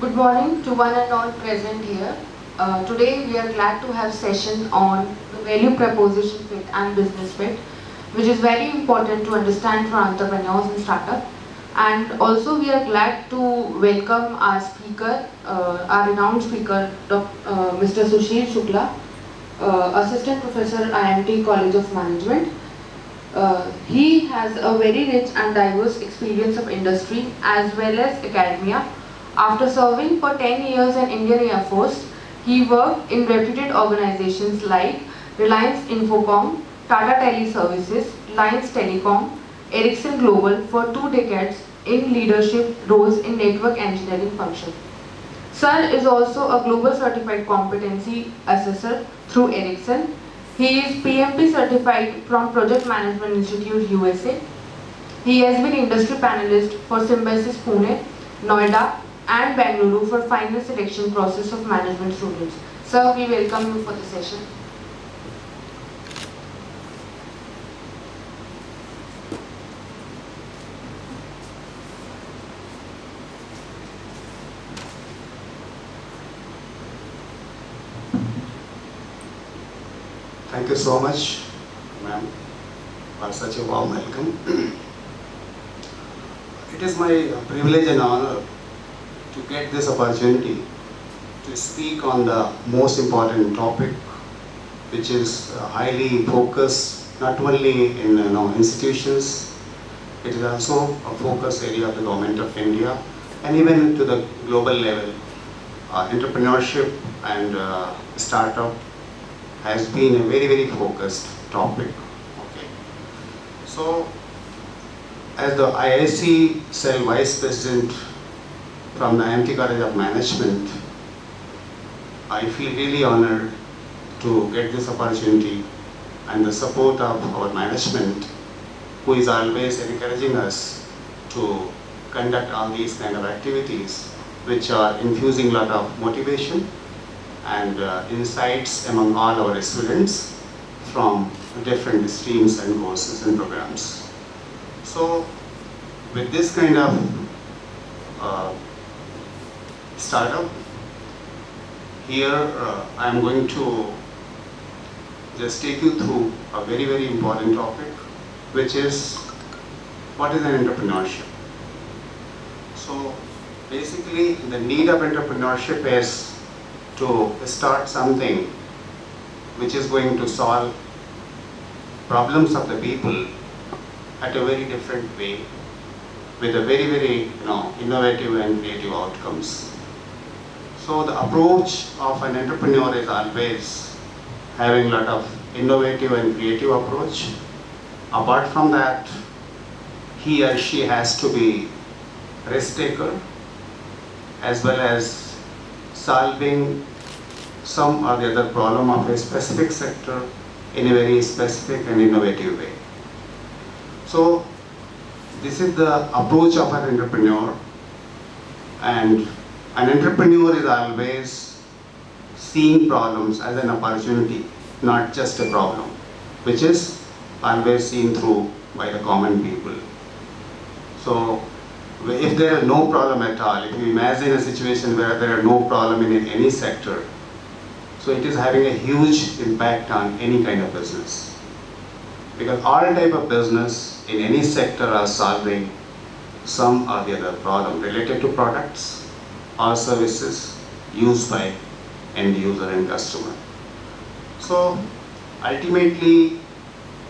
Good morning to one and all present here. Today we are glad to have session on the value proposition fit and business fit, which is very important to understand for entrepreneurs and startup. And also we are glad to welcome our speaker, our renowned speaker, Mr. Sushil Shukla, Assistant Professor, IIMT College of Management. He has a very rich and diverse experience of industry as well as academia. After serving for 10 years in Indian Air Force, he worked in reputed organizations like Reliance Infocom, Tata Teleservices, Reliance Telecom, Ericsson Global for 2 decades in leadership roles in network engineering function. Sir is also a global certified competency assessor through Ericsson. He is PMP certified from Project Management Institute USA. He has been industry panelist for Symbiosis Pune, Noida and Bangalore for final selection process of management students. Sir, we welcome you for the session. Thank you so much, ma'am, for such a warm welcome. It is my privilege and honor to get this opportunity to speak on the most important topic, which is highly focused not only in institutions, it is also a focus area of the government of India and even to the global level. Entrepreneurship and startup has been a very focused topic. Okay. So, as the IIC cell vice president from the IIMT College of Management, I feel really honored to get this opportunity and the support of our management, who is always encouraging us to conduct all these kind of activities, which are infusing a lot of motivation and insights among all our students from different streams and courses and programs. So with this kind of startup, here I am going to just take you through a very important topic, which is what is an entrepreneurship. So basically the need of entrepreneurship is to start something which is going to solve problems of the people at a very different way, with a very innovative and creative outcomes. So the approach of an entrepreneur is always having a lot of innovative and creative approach. Apart from that, he or she has to be risk taker as well as solving some or the other problem of a specific sector in a very specific and innovative way. So this is the approach of an entrepreneur, and an entrepreneur is always seeing problems as an opportunity, not just a problem, which is always seen through by the common people. So if there are no problem at all, if you imagine a situation where there are no problem in any sector, so it is having a huge impact on any kind of business. Because all type of business in any sector are solving some or the other problem related to products or services used by end user and customer. So ultimately,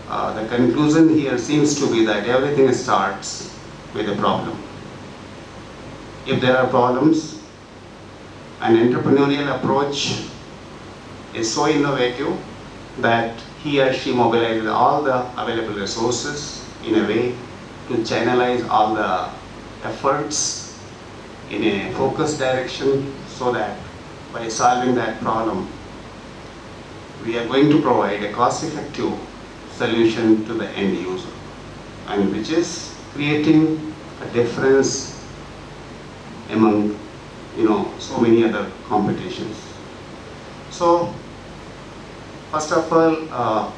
the conclusion here seems to be that everything starts with a problem. If there are problems, an entrepreneurial approach is so innovative that he or she mobilizes all the available resources in a way to channelize all the efforts in a focused direction, so that by solving that problem, we are going to provide a cost-effective solution to the end user, and which is creating a difference among so many other competitions. So first of all,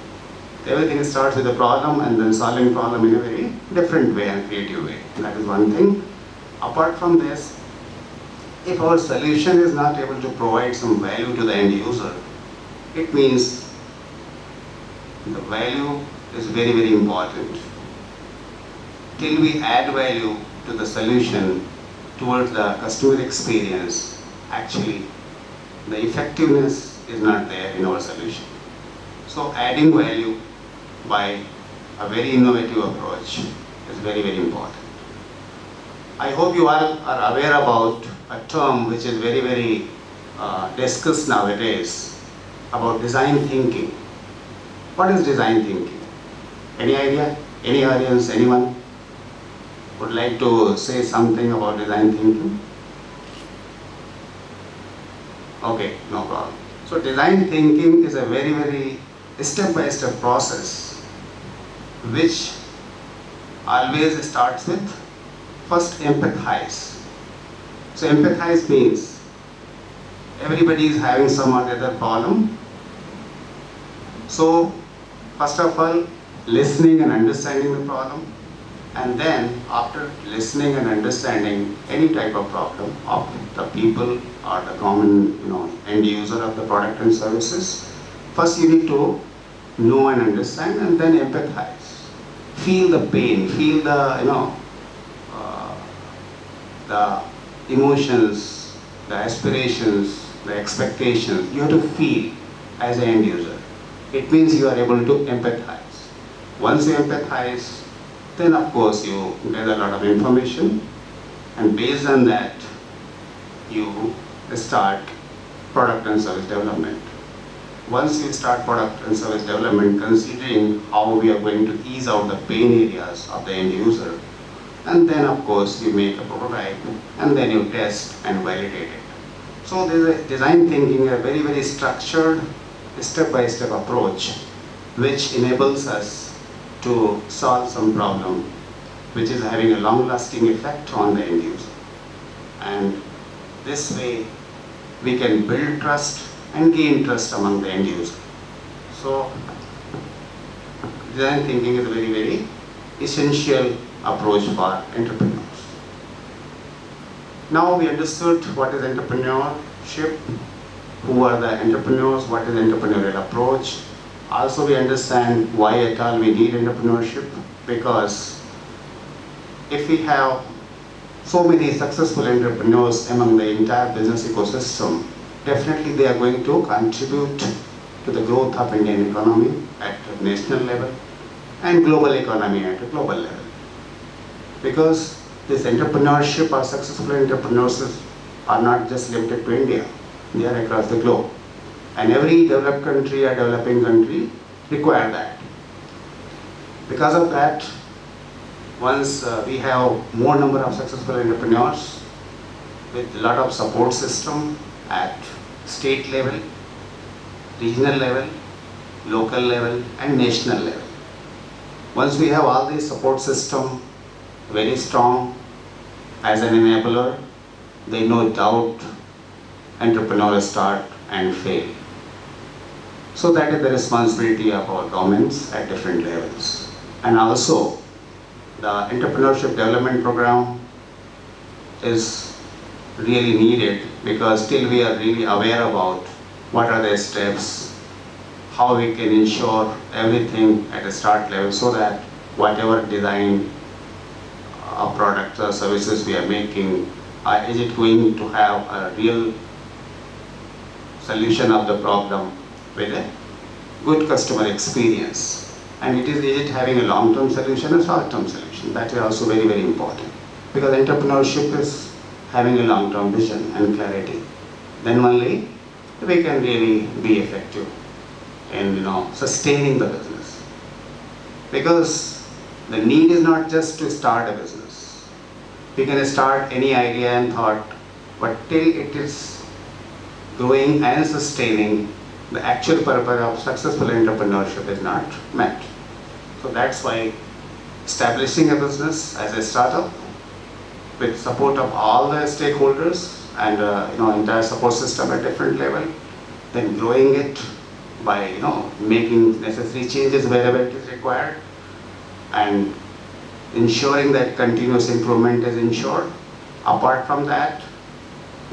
everything starts with a problem and then solving problem in a very different way and creative way. That is one thing. Apart from this, if our solution is not able to provide some value to the end user, it means the value is very, very important. Till we add value to the solution towards the customer experience, actually the effectiveness is not there in our solution. So adding value by a very innovative approach is very, very important. I hope you all are aware about a term which is very, very discussed nowadays about design thinking. What is design thinking? Any idea? Any audience? Anyone would like to say something about design thinking? Okay, no problem. So design thinking is a very, very step-by-step process which always starts with first empathize. So empathize means everybody is having some or the other problem. So first of all, listening and understanding the problem, and then after listening and understanding any type of problem of the people or the common end user of the product and services, first you need to know and understand and then empathize. Feel the pain, feel the the emotions, the aspirations, the expectations. You have to feel as an end user. It means you are able to empathize. Once you empathize, then of course you gather a lot of information, and based on that you start product and service development. Once you start product and service development, considering how we are going to ease out the pain areas of the end user, and then of course you make a prototype and then you test and validate it. So there is a design thinking, a very, very structured step-by-step approach which enables us to solve some problem which is having a long-lasting effect on the end user. And this way we can build trust and gain trust among the end user. So design thinking is a very, very essential approach for entrepreneurs. Now we understood what is entrepreneurship, who are the entrepreneurs, what is entrepreneurial approach. Also we understand why at all we need entrepreneurship, because if we have so many successful entrepreneurs among the entire business ecosystem, definitely they are going to contribute to the growth of Indian economy at a national level and global economy at a global level. Because this entrepreneurship or successful entrepreneurs are not just limited to India, they are across the globe. And every developed country or developing country require that. Because of that, once we have more number of successful entrepreneurs with a lot of support system at state level, regional level, local level and national level. Once we have all these support system very strong as an enabler, there is no doubt entrepreneurs start and fail. So that is the responsibility of our governments at different levels. And also the entrepreneurship development program is really needed, because still we are really aware about what are the steps, how we can ensure everything at a start level, so that whatever design of products or services we are making, is it going to have a real solution of the problem with a good customer experience, and is it having a long-term solution or short-term solution. That is also very, very important, because entrepreneurship is having a long-term vision and clarity. Then only we can really be effective in sustaining the business, because the need is not just to start a business. We can start any idea and thought, but till it is growing and sustaining, the actual purpose of successful entrepreneurship is not met. So that's why establishing a business as a startup with support of all the stakeholders and entire support system at different level, then growing it by making necessary changes wherever it is required, and ensuring that continuous improvement is ensured. Apart from that,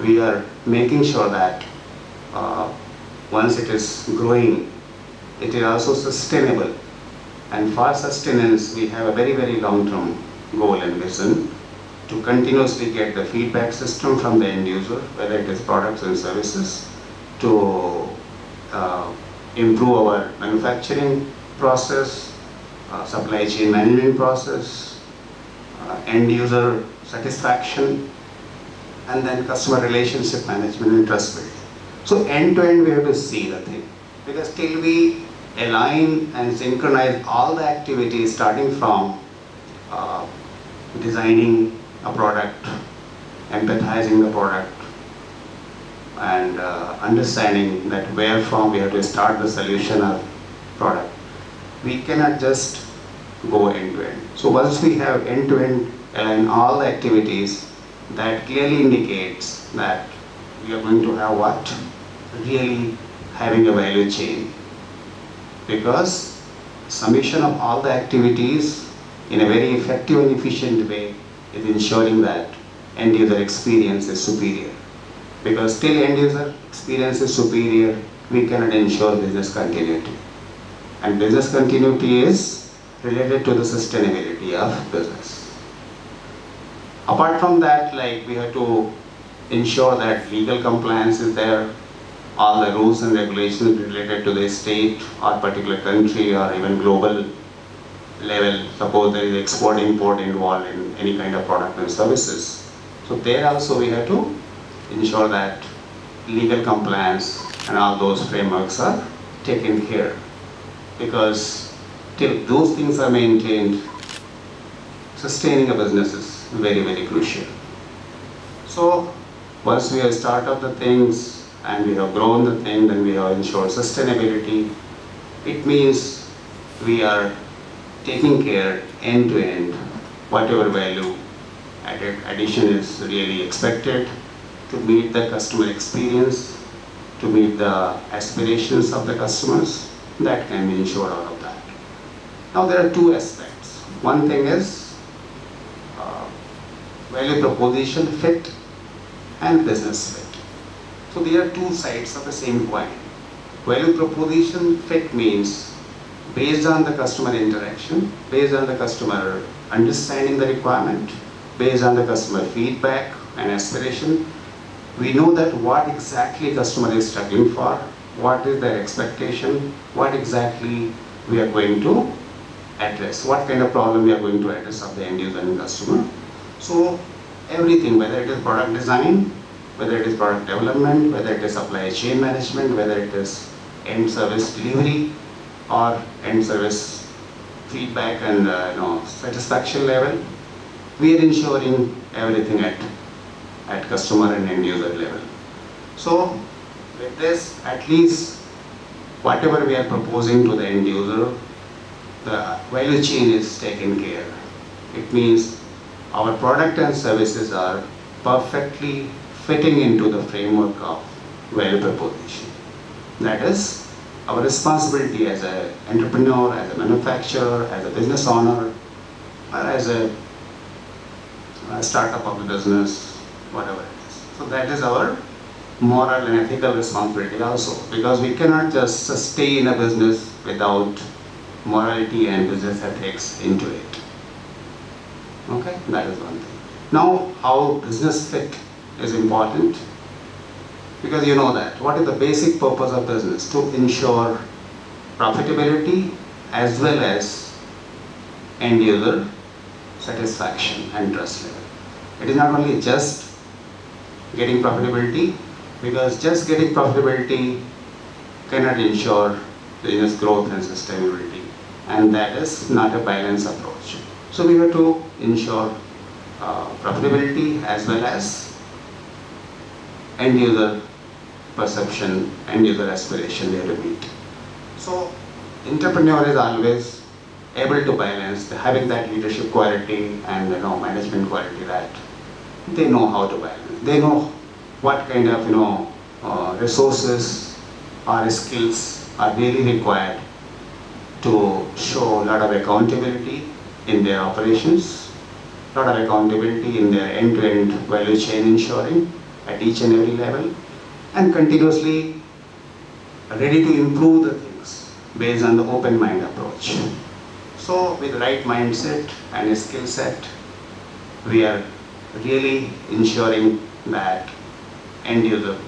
we are making sure that once it is growing, it is also sustainable. And for sustenance, we have a very, very long-term goal and vision to continuously get the feedback system from the end user, whether it is products and services, to improve our manufacturing process, supply chain management process, end user satisfaction, and then customer relationship management and trust building. So end to end we have to see the thing, because till we align and synchronize all the activities starting from designing a product, empathizing the product, and understanding that where from we have to start the solution or product, we cannot just go end to end. So once we have end to end align all the activities, that clearly indicates that we are going to have what? Really having a value chain. Because summation of all the activities in a very effective and efficient way is ensuring that end user experience is superior. Because till end user experience is superior, we cannot ensure business continuity. And business continuity is related to the sustainability of business. Apart from that, like we have to ensure that legal compliance is there, all the rules and regulations related to the state or particular country or even global level. Suppose there is export import involved in any kind of product and services. So there also we have to ensure that legal compliance and all those frameworks are taken care, because till those things are maintained, sustaining a business is very, very crucial. So once we have started the things and we have grown the thing, then we have ensured sustainability. It means we are taking care end to end, whatever value added addition is really expected to meet the customer experience, to meet the aspirations of the customers, that can be ensured out of that. Now there are two aspects. One thing is value proposition fit and business fit. So there are two sides of the same coin. Value proposition fit means based on the customer interaction, based on the customer understanding the requirement, based on the customer feedback and aspiration, we know that what exactly customer is struggling for, what is their expectation, what exactly we are going to address, what kind of problem we are going to address of the end user and customer. So everything, whether it is product design, whether it is product development, whether it is supply chain management, whether it is end service delivery or end service feedback and satisfaction level, we are ensuring everything at customer and end user level. So with this, at least whatever we are proposing to the end user, the value chain is taken care. It means our product and services are perfectly fitting into the framework of value proposition. That is our responsibility as an entrepreneur, as a manufacturer, as a business owner, or as a startup of the business, whatever it is. So that is our moral and ethical responsibility also, because we cannot just sustain a business without morality and business ethics into it. Okay, that is one thing. Now, how business fit is important, because you know that what is the basic purpose of business? To ensure profitability as well as end user satisfaction and trust level. It is not only just getting profitability, because just getting profitability cannot ensure business growth and sustainability, and that is not a balanced approach. So we have to ensure profitability as well as end user perception, end user aspiration we have to meet. So entrepreneur is always able to balance, having that leadership quality and management quality, that they know how to balance. They know what kind of resources or skills are really required to show a lot of accountability in their operations, a lot of accountability in their end-to-end value chain ensuring, at each and every level, and continuously ready to improve the things based on the open mind approach. So with the right mindset and a skill set, we are really ensuring that end user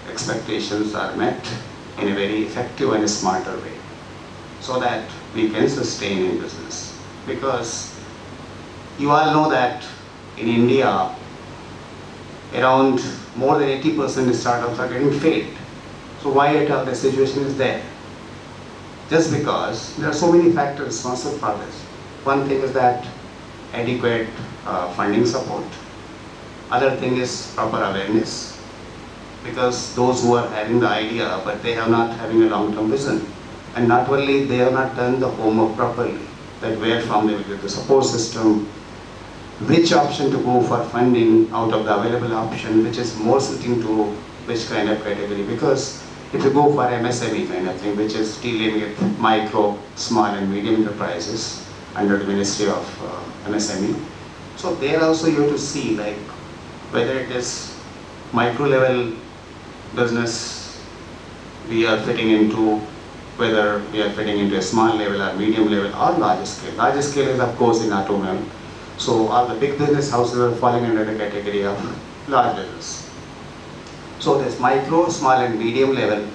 expectations are met in a very effective and smarter way, so that we can sustain in business. Because you all know that in India, around more than 80% of startups are getting failed. So why at all the situation is there? Just because there are so many factors responsible for this. One thing is that adequate funding support. Other thing is proper awareness, because those who are having the idea but they have not having a long-term vision, and not only they have not done the homework properly, that where from they will get the support system, which option to go for funding out of the available option, which is more suiting to which kind of category. Because if you go for MSME kind of thing, which is dealing with micro, small and medium enterprises under the Ministry of MSME, so there also you have to see like whether it is micro level business we are fitting into, whether we are fitting into a small level or medium level or large scale. Large scale is of course in automobile. So all the big business houses are falling under the category of large business. So this micro, small and medium level,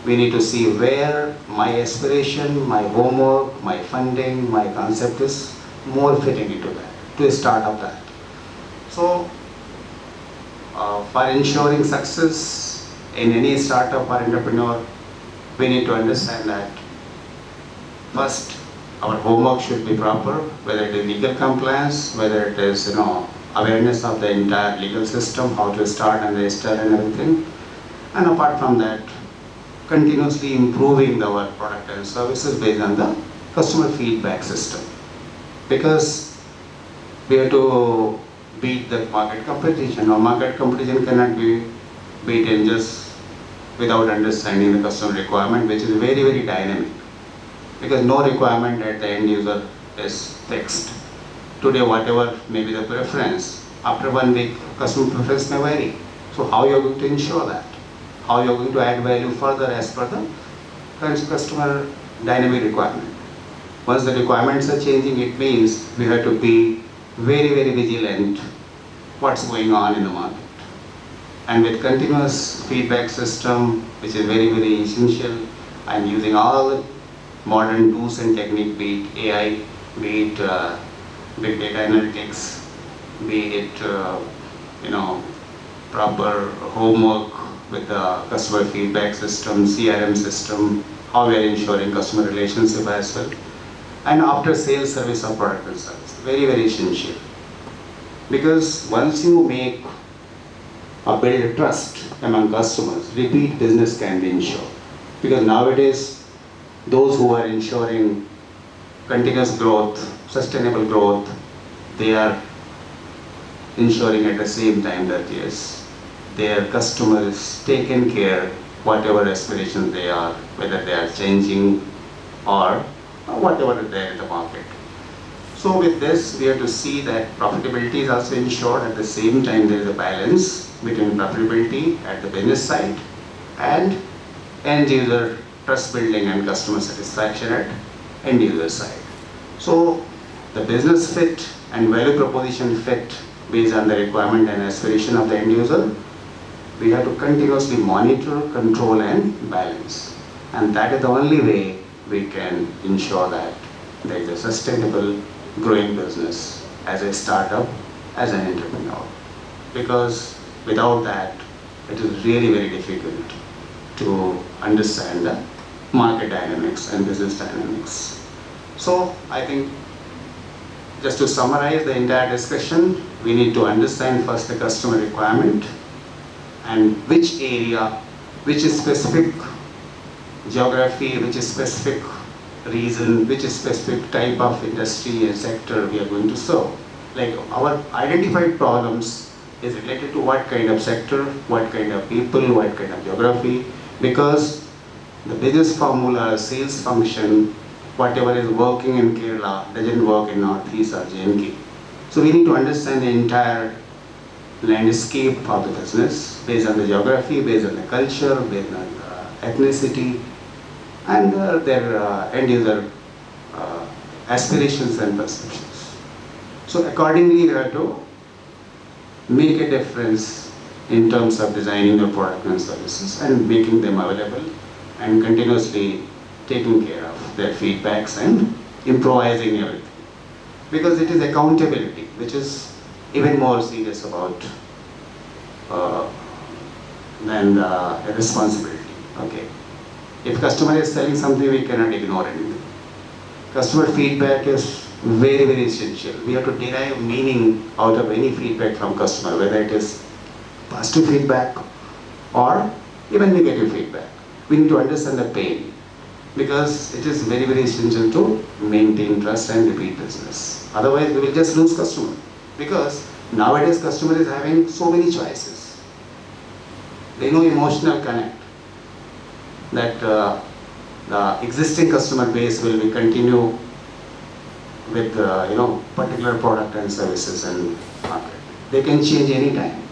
we need to see where my aspiration, my homework, my funding, my concept is more fitting into that, to start up that. So for ensuring success in any startup or entrepreneur, we need to understand that first our homework should be proper, whether it is legal compliance, whether it is awareness of the entire legal system, how to start and register and everything. And apart from that, continuously improving our product and services based on the customer feedback system. Because we have to beat the market competition. Or market competition cannot be beaten just without understanding the customer requirement, which is very, very dynamic. Because no requirement at the end user is fixed. Today, whatever may be the preference, after 1 week, customer preference may vary. So how you are going to ensure that? How you are going to add value further as per the current customer dynamic requirement? Once the requirements are changing, it means we have to be very, very vigilant what's going on in the market. And with continuous feedback system, which is very, very essential, and using all the modern tools and technique, be it AI, be it big data analytics, be it proper homework with the customer feedback system, CRM system, how we are ensuring customer relationship as well, and after sales service of product and service, very, very essential. Because once you make or build a trust among customers, repeat business can be ensured. Because nowadays, those who are ensuring continuous growth, sustainable growth, they are ensuring at the same time that yes, their customer is taken care, whatever aspirations they are, whether they are changing or whatever is there in the market. So with this, we have to see that profitability is also ensured. At the same time, there is a balance between profitability at the business side and end user trust building and customer satisfaction at end user side. So the business fit and value proposition fit based on the requirement and aspiration of the end user, we have to continuously monitor, control and balance. And that is the only way we can ensure that there is a sustainable growing business as a startup, as an entrepreneur. Because without that, it is really very difficult to understand the market dynamics and business dynamics. So I think just to summarize the entire discussion, we need to understand first the customer requirement and which area, which is specific geography, which is specific region, which is specific type of industry and sector we are going to serve. Like our identified problems is related to what kind of sector, what kind of people, what kind of geography, because the business formula, sales function, whatever is working in Kerala doesn't work in Northeast or JNK. So we need to understand the entire landscape of the business based on the geography, based on the culture, based on ethnicity, and their end user aspirations and perceptions. So accordingly, you have to make a difference in terms of designing your product and services and making them available and continuously taking care of their feedbacks and improvising everything. Because it is accountability, which is even more serious about than the responsibility. Okay. If customer is selling something, we cannot ignore anything. Customer feedback is very, very essential. We have to derive meaning out of any feedback from customer, whether it is positive feedback or even negative feedback. We need to understand the pain because it is very, very essential to maintain trust and repeat business. Otherwise, we will just lose customer because nowadays customer is having so many choices. They know emotional connect that the existing customer base will be continue with particular product and services and market. They can change anytime.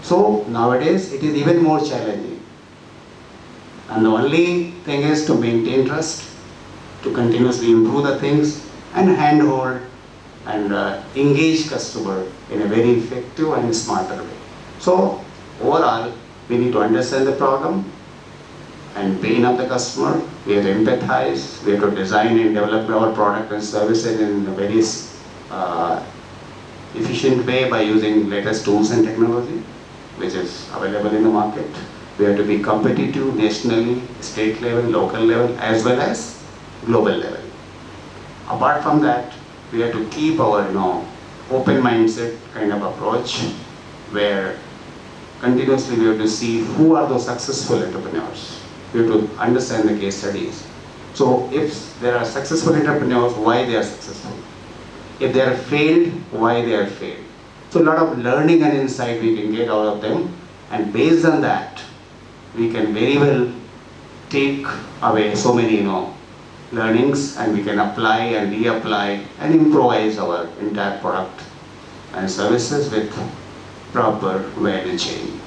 So nowadays it is even more challenging. And the only thing is to maintain trust, to continuously improve the things and handhold and engage customer in a very effective and smarter way. So overall, we need to understand the problem and pain of the customer. We have to empathize, we have to design and develop our product and services in a very efficient way by using latest tools and technology which is available in the market. We have to be competitive nationally, state level, local level, as well as global level. Apart from that, we have to keep our open mindset kind of approach where continuously we have to see who are those successful entrepreneurs. We have to understand the case studies. So if there are successful entrepreneurs, why they are successful? If they are failed, why they are failed? So a lot of learning and insight we can get out of them, and based on that, we can very well take away so many learnings, and we can apply and reapply and improvise our entire product and services with proper value chain.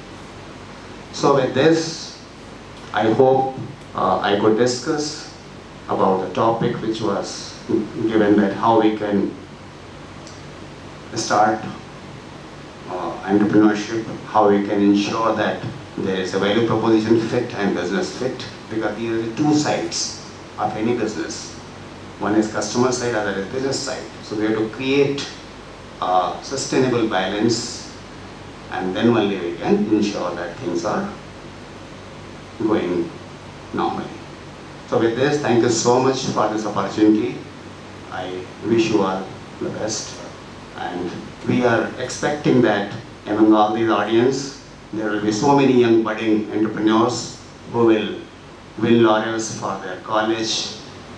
So with this, I hope I could discuss about the topic which was given, that how we can start entrepreneurship, how we can ensure that there is a value proposition fit and business fit, because these are the two sides of any business. One is customer side, other is business side. So we have to create a sustainable balance, and then only we can ensure that things are going normally. So with this, thank you so much for this opportunity. I wish you all the best, and we are expecting that among all these audience, there will be so many young budding entrepreneurs who will win laurels for their college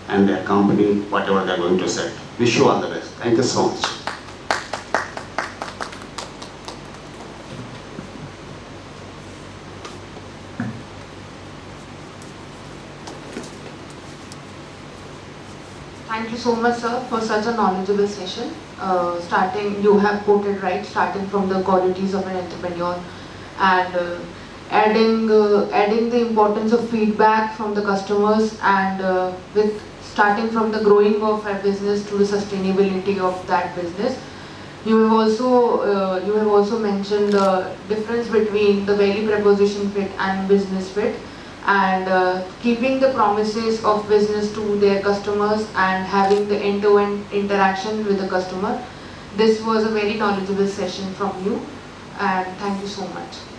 and their company, whatever they're going to set. Wish you all the best. Thank you so much. Thank you so much, sir, for such a knowledgeable session. You have quoted right, starting from the qualities of an entrepreneur and adding the importance of feedback from the customers, and with starting from the growing of a business to the sustainability of that business. You have also mentioned the difference between the value proposition fit and business fit, and keeping the promises of business to their customers and having the end-to-end interaction with the customer. This was a very knowledgeable session from you, and thank you so much.